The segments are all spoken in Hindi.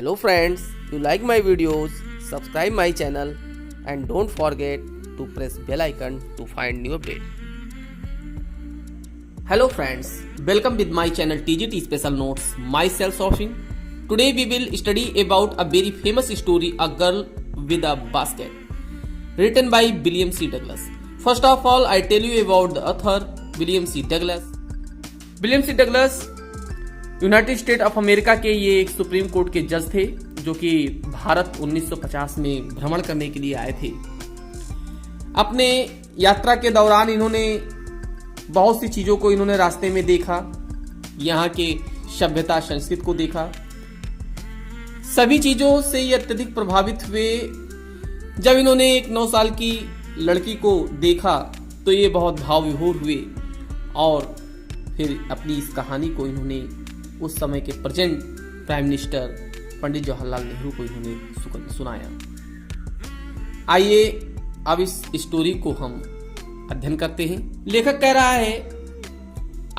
Hello friends, you like my videos, subscribe my channel and don't forget to press bell icon to find new update. Hello friends, welcome with my channel TGT Special Notes, myself Soshing. Today we will study about a very famous story, A Girl with a Basket, written by William C. Douglas. First of all, I tell you about the author William C. Douglas. William C Douglas United State of America के ये एक सुप्रीम कोर्ट के जज थे जो कि भारत 1950 में भ्रमण करने के लिए आए थे। अपने यात्रा के दौरान इन्होंने बहुत सी चीजों को इन्होंने रास्ते में देखा, यहाँ के सभ्यता संस्कृति को देखा। सभी चीजों से ये अत्यधिक प्रभावित हुए। जब इन्होंने एक 9 साल की लड़की को देखा तो ये बहुत भाव विभोर हुए और फिर अपनी इस कहानी को इन्होंने उस समय के present prime minister Pandit Jawaharlal Nehru को इन्होंने सुनाया। आइए अब इस स्टोरी को हम अध्ययन करते हैं। लेखक कह रहा है,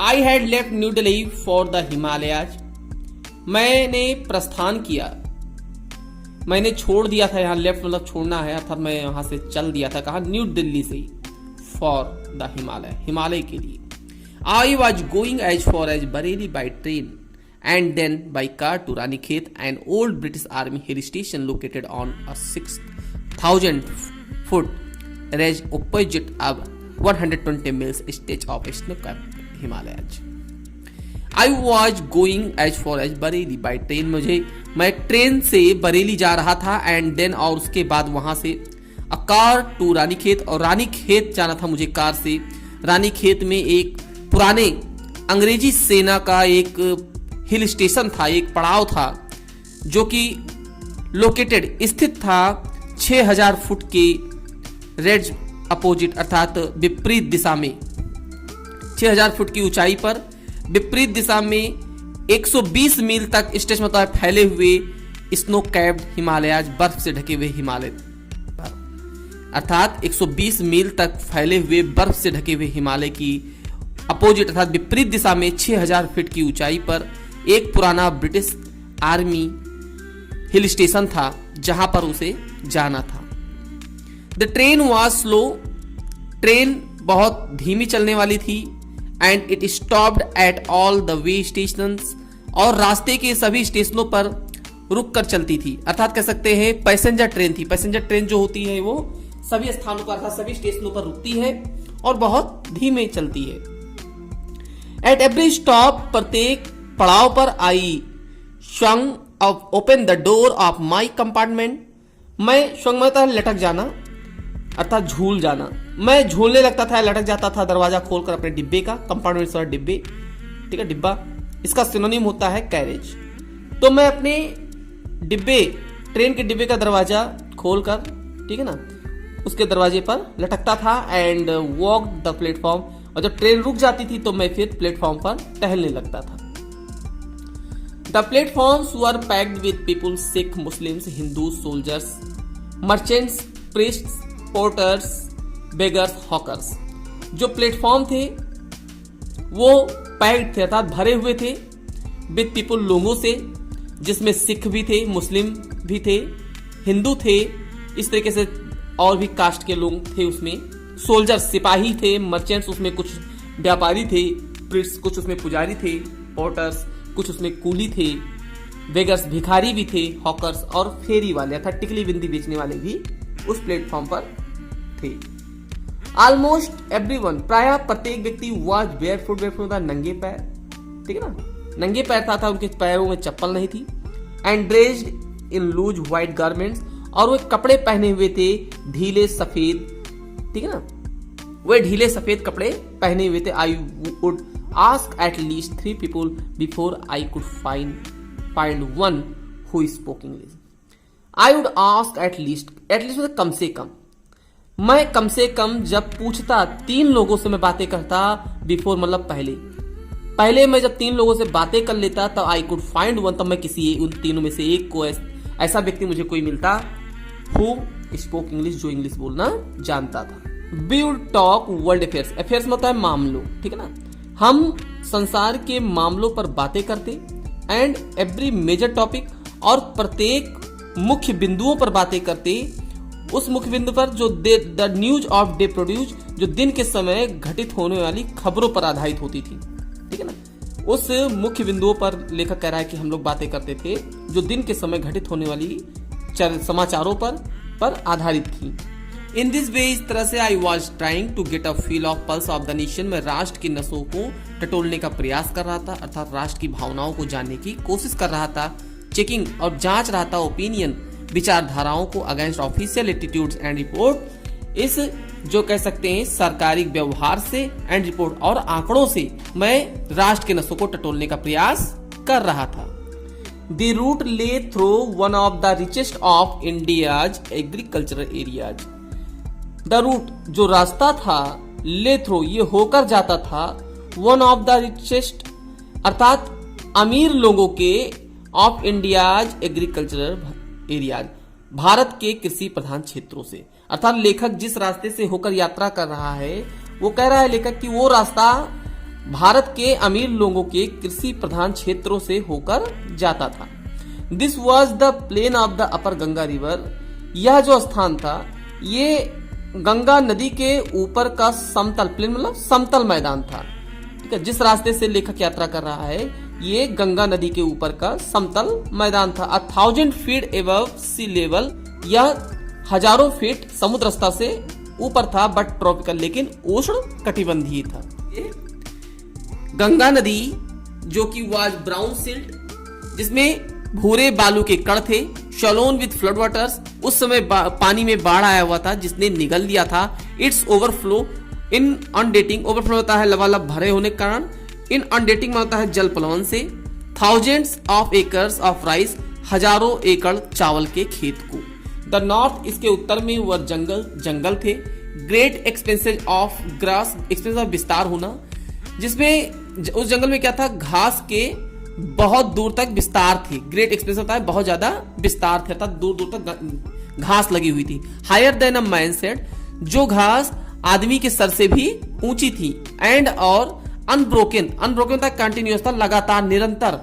I had left new Delhi for the Himalayas. मैंने प्रस्थान किया, मैंने छोड़ दिया था। यहाँ लेफ्ट मतलब छोड़ना है, अर्थात मैं यहाँ से चल दिया था। कहा न्यू दिल्ली से, फॉर द हिमालय, हिमालय के लिए। I was going as far as Bareilly by train and then by car to Ranikhet, an old British Army hill station located on a 6,000-foot ridge opposite a 120 miles stretch of snow-capped Himalayas. I was going as far as Bareilly by train, मैं ट्रेन से बरेली जा रहा था, and then और उसके बाद वहां से a car to रानीखेत, और रानीखेत जाना था मुझे कार से। रानीखेत में एक पुराने अंग्रेजी सेना का एक हिल स्टेशन था, एक पड़ाव था जो कि लोकेटेड स्थित था 6000 फुट के रेड अपोजिट अर्थात विपरीत दिशा में। 6000 फुट की ऊंचाई पर विपरीत दिशा में 120 मील तक स्ट्रेच मतलब फैले हुए स्नो कैप्ड हिमालयाज, बर्फ से ढके हुए हिमालय, अर्थात 120 मील तक फैले हुए बर्फ से ढके हुए हिमालय की अपोजिट अर्थात विपरीत दिशा में 6000 फीट की ऊंचाई पर एक पुराना ब्रिटिश आर्मी हिल स्टेशन था जहां पर उसे जाना था। The train was slow, train बहुत धीमी चलने वाली थी। And it stopped at all the way station, और रास्ते के सभी स्टेशनों पर रुक कर चलती थी। अर्थात कह सकते हैं पैसेंजर ट्रेन थी। पैसेंजर ट्रेन जो होती है वो सभी स्थानों पर अर्थात सभी स्टेशनों पर रुकती है और बहुत धीमे चलती है। एट एवरी स्टॉप, प्रत्येक पड़ाव पर I swung of open the door of my compartment. मैं स्वंग में लटक जाना अर्थात झूल जाना, मैं झूलने लगता था, लटक जाता था दरवाजा खोलकर अपने डिब्बे का। कंपार्टमेंट सर डिब्बे, ठीक है, डिब्बा, इसका सिनोनिम होता है कैरेज। तो मैं अपने डिब्बे, ट्रेन के डिब्बे का दरवाजा खोलकर, ठीक है ना, उसके दरवाजे पर लटकता था। एंड वॉक द प्लेटफॉर्म, और जब ट्रेन रुक जाती थी तो मैं फिर प्लेटफॉर्म पर टहलने लगता था। The platforms were packed with people, Sikh, Muslims, Hindu, soldiers, merchants, priests, porters, beggars, hawkers. जो प्लेटफॉर्म थे वो पैक्ड थे अर्थात भरे हुए थे विद पीपुल, लोगों से, जिसमें सिख भी थे, मुस्लिम भी थे, हिंदू थे, इस तरीके से और भी कास्ट के लोग थे उसमें। सोल्जर सिपाही थे, मर्चेंट्स उसमें कुछ व्यापारी थे, प्रिंट्स कुछ उसमें पुजारी थे, पोर्टर्स कुछ उसमें कूली थे, बेगर्स भिखारी भी थे, हॉकर्स और फेरी वाले अर्थात टिकली बिंदी बेचने वाले भी उस प्लेटफॉर्म पर थे। ऑलमोस्ट एवरीवन, प्राय प्रत्येक व्यक्ति वाज बेयरफुट, बेयरफुट था नंगे पैर, ठीक है ना, नंगे पैर था उनके पैरों में चप्पल नहीं थी। And dressed in loose white garments, और वो कपड़े पहने हुए थे ढीले सफेद, ठीक है ना, वे ढीले सफेद कपड़े पहने हुए थे। I would ask at least 3 people before I could find one who spoke English. I would ask at least मतलब कम से कम, मैं कम से कम जब पूछता 3 लोगों से मैं बातें करता, बिफोर मतलब पहले मैं जब 3 लोगों से बातें कर लेता तब आई कुड फाइंड वन, तब मैं किसी उन तीनों में से एक को ऐसा व्यक्ति मुझे कोई मिलता हु स्पोक इंग्लिश, जो इंग्लिश बोलना जानता था। We would talk world affairs, affairs में होता है मामलों, ठीक है ना, हम संसार के मामलों पर बातें करते। एंड एवरी मेजर टॉपिक, और प्रत्येक मुख्य बिंदुओं पर बातें करते, उस मुख्य बिंदु पर जो the news of day produce, जो दिन के समय घटित होने वाली खबरों पर आधारित होती थी। ठीक है ना, उस मुख्य बिंदुओं पर लेखक कह रहा है कि हम लोग बातें करते थे जो दिन के समय घटित होने वाली समाचारों पर आधारित थी। इन दिस वे, इस तरह से I was trying to get a feel of pulse of the nation, में राष्ट्र की नसों को टटोलने का प्रयास कर रहा था, अर्थात राष्ट्र की भावनाओं को जानने की कोशिश कर रहा था, चेकिंग और जांच रहा था ओपिनियन, विचारधाराओं को against official attitudes and report, इस जो कह सकते हैं सरकारी व्यवहार से एंड रिपोर्ट और आंकड़ों से मैं राष्ट्र के नसों को टटोलने का प्रयास कर रहा था। The route lay through one of the richest of India's agricultural areas, the route जो रास्ता था, ले थ्रू ये होकर जाता था, वन ऑफ द रिचेस्ट अर्थात अमीर लोगों के, of India's agricultural areas Bharat के कृषि प्रधान क्षेत्रों से, अर्थात लेखक जिस रास्ते से होकर यात्रा कर रहा है वो कह रहा है लेखक कि वो रास्ता भारत के अमीर लोगों के कृषि प्रधान क्षेत्रों से होकर जाता था। This was the plain of the upper Ganga river, यह जो स्थान था ये गंगा नदी के ऊपर का समतल प्लेन मतलब समतल मैदान था। ठीक है, जिस रास्ते से लेखक यात्रा कर रहा है ये गंगा नदी के ऊपर का समतल मैदान था। 1000 फीट एबव सी लेवल, यह हजारों फीट समुद्र स्तर से ऊपर था, बट ट्रॉपिकल लेकिन उष्ण कटिबंधीय था। गंगा नदी जो कि वाज ब्राउन सिल्ट, जिसमें भूरे बालू के कण थे, शलोन विद फ्लड वाटर्स, उस समय पानी में बाढ़ आया हुआ था जिसने निगल लिया था। इट्स ओवरफ्लो इन अनडेटिंग, ओवरफ्लो होता है लबालब भरे होने के कारण, इन अनडेटिंग में होता है जल प्लवन से। Thousands of acres of rice, हजारों एकड़ चावल के खेत को। द नॉर्थ, इसके उत्तर में वह जंगल थे। Great expenses of grass, expense of विस्तार होना, जिसमें उस जंगल में क्या था, घास के बहुत दूर तक विस्तार थी। ग्रेट एक्सपेंस होता है बहुत ज्यादा विस्तार थे, अर्थात दूर दूर तक घास लगी हुई थी। Higher than a man said, जो घास आदमी के सर से भी ऊंची थी। एंड और अनब्रोकन, अनब्रोकन होता है कंटिन्यूअस था, लगातार निरंतर।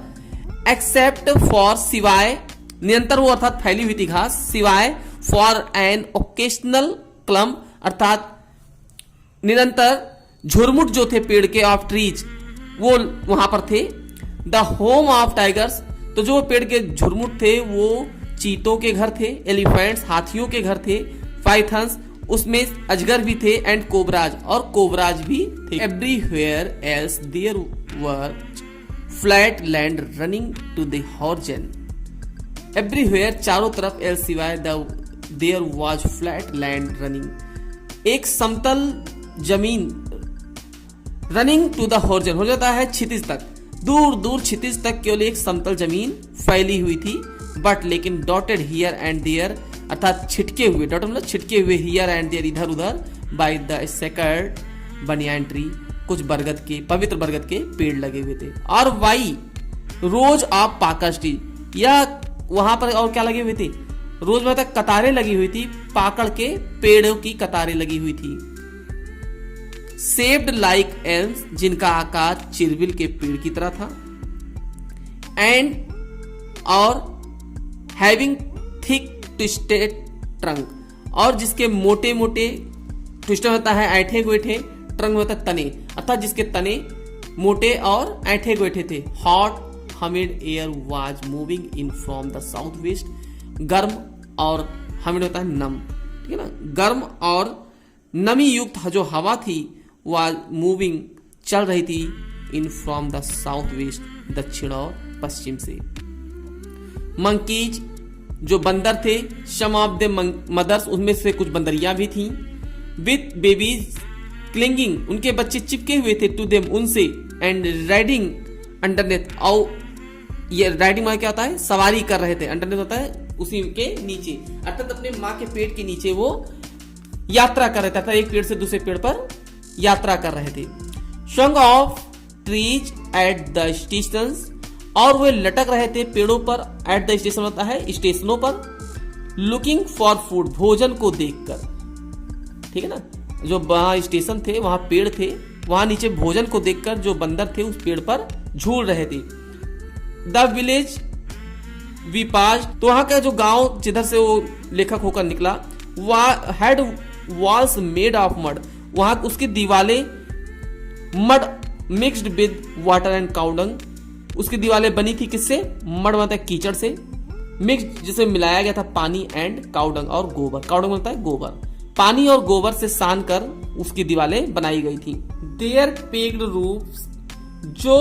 एक्सेप्ट फॉर, सिवाय, निरंतर वो अर्थात फैली हुई थी घास, सिवाय फॉर एन ओकेशनल क्लम, अर्थात निरंतर झुरमुट जो थे पेड़ के, ऑफ ट्रीज वो वहां पर थे। द होम ऑफ टाइगर्स, तो जो पेड़ के झुरमुट थे वो चीतों के घर थे। एलिफेंट्स, हाथियों के घर थे। पाइथन्स, उसमें अजगर भी थे। एंड कोबराज, और कोबराज भी थे। Everywhere else there were flat land running to the horizon, everywhere चारों तरफ, एल्स सिवाय, there was flat land running, एक समतल जमीन, रनिंग टू द हॉरिजन हो जाता है क्षितिज तक, दूर दूर क्षितिज तक केवल एक समतल जमीन फैली हुई थी। बट लेकिन डॉटेड हियर एंड देयर, अर्थात छिटके हुए, डॉटेड मतलब छिटके हुए, हियर एंड देयर इधर उधर, by the sacred banyan tree, कुछ बरगद के, पवित्र बरगद के पेड़ लगे हुए थे। और वाई रोज ऑफ पाकस ट्री, या वहां पर और क्या लगे हुए थे, रोज में तक कतारें लगी हुई थी, पाकड़ के पेड़ों की कतारें लगी हुई थी। शेप्ड लाइक एल्म्स, जिनका आकार चिरबिल के पेड़ की तरह था। एंड और हैविंग थिक ट्विस्टेड ट्रंक, और जिसके मोटे मोटे, ट्विस्टेड होता है ऐठे गोइठे, ट्रंक होता है तने, अर्थात जिसके तने मोटे और ऐठे गोइठे थे। Hot humid air was moving in from the south west, गर्म और हमिड होता है नम, ठीक है ना, गर्म और नमी युक्त जो हवा थी वाज मूविंग, चल रही थी, इन फ्रॉम द साउथ वेस्ट, दक्षिण और पश्चिम से। मंकीज, जो बंदर थे, सम ऑफ द मदर्स, उनमें से कुछ बंदरियां भी थीं। विथ बेबीज क्लिंगिंग, उनके बच्चे चिपके हुए थे, टू देम, उनसे। एंड राइडिंग अंडरनेथ, और ये राइडिंग में क्या होता है, सवारी कर रहे थे, अंडरनेथ होता है उसी के नीचे, अर्थात अपने माँ के पेट के नीचे वो यात्रा कर रहे थे, एक पेड़ से दूसरे पेड़ पर यात्रा कर रहे थे। Song of trees at the station, और वे लटक रहे थे पेड़ों पर, एट द स्टेशन होता है स्टेशनों पर। लुकिंग फॉर फूड, भोजन को देखकर, ठीक है ना, जो वहां स्टेशन थे वहां पेड़ थे, वहां नीचे भोजन को देखकर जो बंदर थे उस पेड़ पर झूल रहे थे। द विलेज वी पास, तो वहां का जो गांव जिधर से वो लेखक होकर निकला, had walls made of mud, वहां उसकी दीवारें mud mixed with water and cow dung, उसकी दीवारें बनी थी किससे? मड मतलब कीचड़ से, मिक्स जिसे मिलाया गया था पानी एंड काउडंग और गोबर, काउडंग मतलब है गोबर, पानी और गोबर से सान कर उसकी दीवारें बनाई गई थी। देयर पेग्ड रूफ्स, जो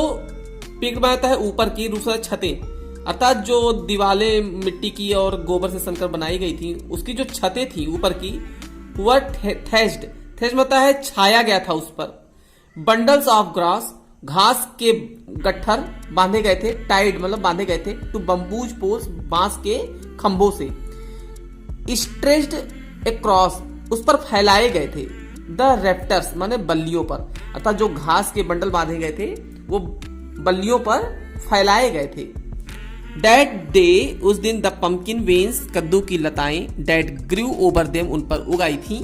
पेग्ड बनाता है ऊपर की, रूफ छतें, अर्थात जो दीवारें मिट्टी की और गोबर से सनकर बनाई गई थी उसकी जो छतें थी ऊपर की वह थेस्ड, थेस्ड मतलब है छाया गया था उस पर। बंडल्स ऑफ ग्रास, घास के गट्ठर बांधे गए थे, टाइड मतलब बांधे गए थे, टू बम्बूज पोल्स, बांस के खंभों से, स्ट्रेच्ड अक्रॉस, उस पर फैलाए गए थे, द रेफ्टर्स माने बल्लियों पर, अर्थात जो घास के बंडल बांधे गए थे वो बल्लियों पर फैलाए गए थे। That day, उस दिन द पम्पकिन वेन्स, कद्दू की लताएं, डेट ग्रू ओवर देम, उन पर उगाई थी,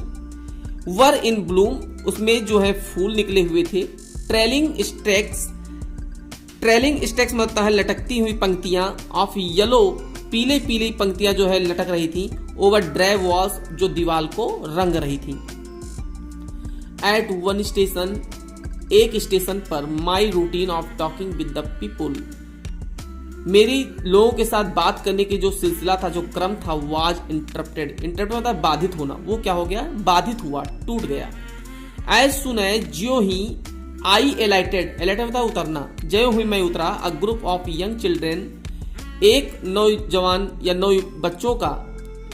वर इन ब्लूम, उसमें जो है फूल निकले हुए थे, ट्रेलिंग स्टेक्स, ट्रेलिंग स्टेक्स मतलब है लटकती हुई पंक्तियां, ऑफ येलो, पीले पीले पंक्तियां जो है लटक रही थी, ओवर ड्राई वॉल्स, जो दीवार को रंग रही थी। एट वन स्टेशन, एक स्टेशन पर, my routine of talking with the people, मेरी लोगों के साथ बात करने की जो सिलसिला था, जो क्रम था, वाज इंटरप्टेड, इंटरप्ट मतलब बाधित होना, वो क्या हो गया? बाधित हुआ, टूट गया। एज सुन एज, ज्यों ही, आई एलाइटेड, एलाइटेड मतलब उतरना, ज्यों ही मैं उतरा, a group of young children, एक नौजवान या नौ बच्चों का,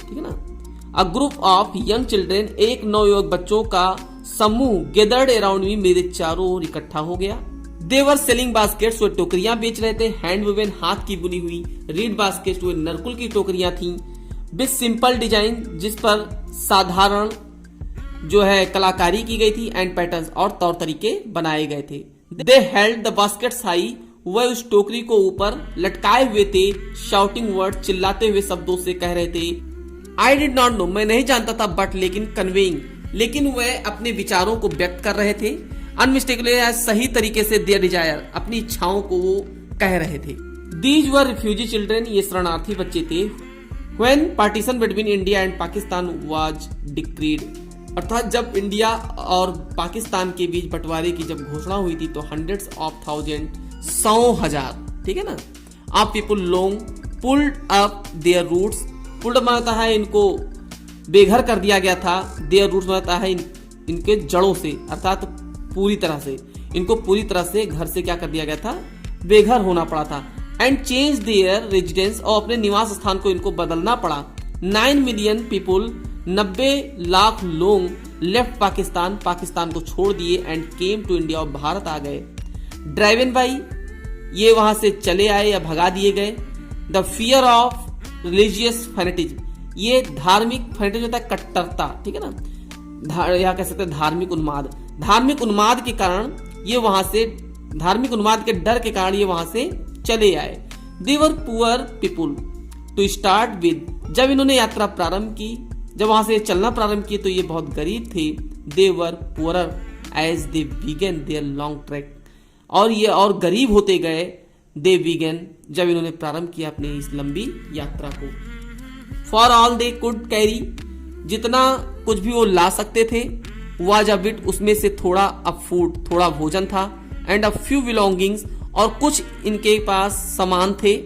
ठीक है ना, a group of young children, एक नवयुवक बच्चों का समूह, गेदर्ड अराउंड मी, मेरे चारों ओर इकट्ठा हो गया। देवर सेलिंग बास्केट्स, वे टोकरियां बेच रहे थे, हैंड वुवेन, हाथ की बुनी हुई, रीड बास्केट्स, वे नरकुल की टोकरियां थीं, विद सिंपल डिजाइन, जिस पर साधारण जो है कलाकारी की गई थी, एंड पैटर्न्स, और तौर तरीके बनाए गए थे। दे हेल्ड द बास्केट्स हाई, वह उस टोकरी को ऊपर लटकाए हुए थे, शाउटिंग वर्ड, चिल्लाते हुए शब्दों से कह रहे थे, आई डिड नॉट नो, मैं नहीं जानता था, बट लेकिन, कन्वेइंग, लेकिन वह अपने विचारों को व्यक्त कर रहे थे, अनमिस्टेकली, सही तरीके से, देयर डिजायर, अपनी इच्छाओं को वो कह रहे थे। दीज वर रिफ्यूजी चिल्ड्रेन, ये शरणार्थी बच्चे थे, when partition between India and Pakistan was decreed, अर्थात जब इंडिया और पाकिस्तान के बीच बंटवारे की जब घोषणा हुई थी, तो हंड्रेड्स ऑफ थाउजेंड, 100,000, ठीक है ना, of people long pulled up their roots, pulled मानता है इनको बेघर कर दिया गया था, देयर रूट्स मानता है इनके जड़ों से, अर्थात पूरी तरह से, इनको पूरी तरह से घर से क्या कर दिया गया था? बेघर होना पड़ा था। एंड चेंज देयर रेजिडेंस, और अपने निवास स्थान को इनको बदलना पड़ा। 9 मिलियन पीपुल, 90 लाख लोग, लेफ्ट पाकिस्तान, पाकिस्तान को छोड़ दिए, एंड केम टू इंडिया, और भारत आ गए। ड्राइवन बाई, ये वहां से चले आए या भगा दिए गए। The fear of religious fanaticism, ये धार्मिक फैनेटिज्म होता है कट्टरता, ठीक है ना, यहाँ कह सकते हैं धार्मिक उन्माद, धार्मिक उन्माद के कारण ये वहां से, धार्मिक उन्माद के डर के कारण ये वहां से चले आए। They were poor people to start with, जब इन्होंने यात्रा प्रारंभ की, जब वहां से चलना प्रारंभ किए, तो ये बहुत गरीब थे। They were poorer as they began their long trek, और ये और गरीब होते गए, दे बिगन, जब इन्होंने प्रारंभ किया अपनी इस लंबी यात्रा को। For all they could carry, जितना कुछ भी वो ला सकते थे, वाज अ बिट, उसमें से थोड़ा, अ फूड, थोड़ा भोजन था, एंड अ फ्यू बिलोंगिंग्स, और कुछ इनके पास सामान थे।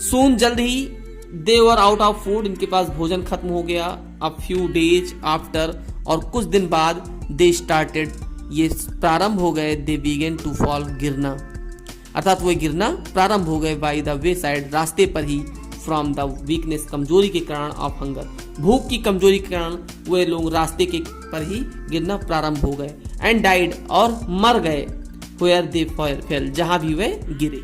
सून, जल्द ही, दे वर आउट ऑफ फूड, इनके पास भोजन खत्म हो गया। अ फ्यू डेज आफ्टर, और कुछ दिन बाद, दे स्टार्टेड, ये प्रारंभ हो गए, दे बिगन टू फॉल, गिरना, अर्थात वो गिरना प्रारंभ हो गए, बाई द वे साइड, रास्ते पर ही, फ्रॉम द वीकनेस, कमजोरी के कारण, ऑफ हंगर, भूख की कमजोरी के कारण वे लोग रास्ते के पर ही गिरना प्रारंभ हो गए। एंड डाइड, और मर गए, वेयर दे फेल, जहां भी वे गिरे।